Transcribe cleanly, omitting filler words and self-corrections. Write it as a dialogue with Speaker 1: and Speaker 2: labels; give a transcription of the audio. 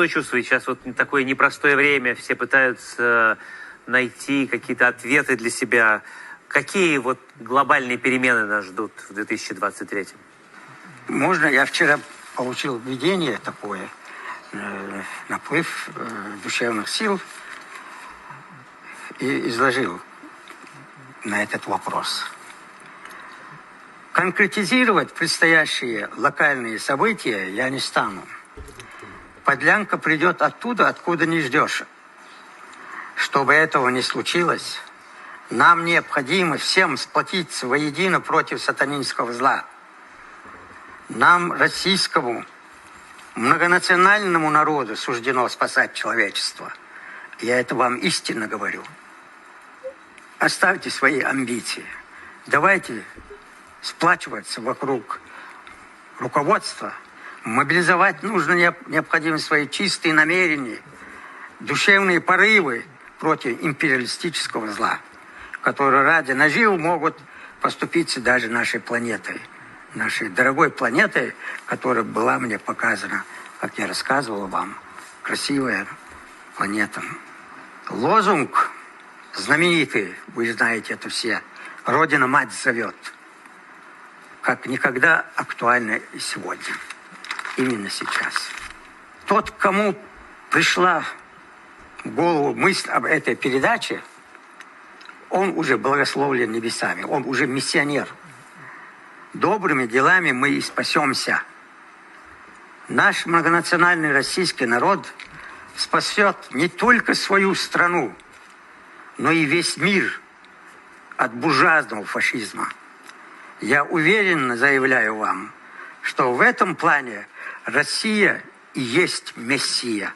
Speaker 1: что чувствуете? Сейчас вот такое непростое время, все пытаются найти какие-то ответы для себя. Какие вот глобальные перемены нас ждут в 2023?
Speaker 2: Можно? Я вчера получил видение такое, наплыв душевных сил, и изложил на этот вопрос. Конкретизировать предстоящие локальные события я не стану. Подлянка придет оттуда, откуда не ждешь. Чтобы этого не случилось, нам необходимо всем сплотиться воедино против сатанинского зла. Нам, российскому многонациональному народу, суждено спасать человечество. Я это вам истинно говорю. Оставьте свои амбиции. Давайте сплачиваться вокруг руководства, мобилизовать нужно необходимо свои чистые намерения, душевные порывы против империалистического зла, которые ради наживы могут поступиться даже нашей планетой, нашей дорогой планетой, которая была мне показана, как я рассказывал вам, красивая планета. Лозунг знаменитый, вы знаете это все, «Родина-мать зовет», как никогда актуально и сегодня, именно сейчас. Тот, кому пришла в голову мысль об этой передаче, он уже благословлен небесами, он уже миссионер. Добрыми делами мы и спасемся. Наш многонациональный российский народ спасет не только свою страну, но и весь мир от буржуазного фашизма. Я уверенно заявляю вам, что в этом плане Россия и есть Мессия.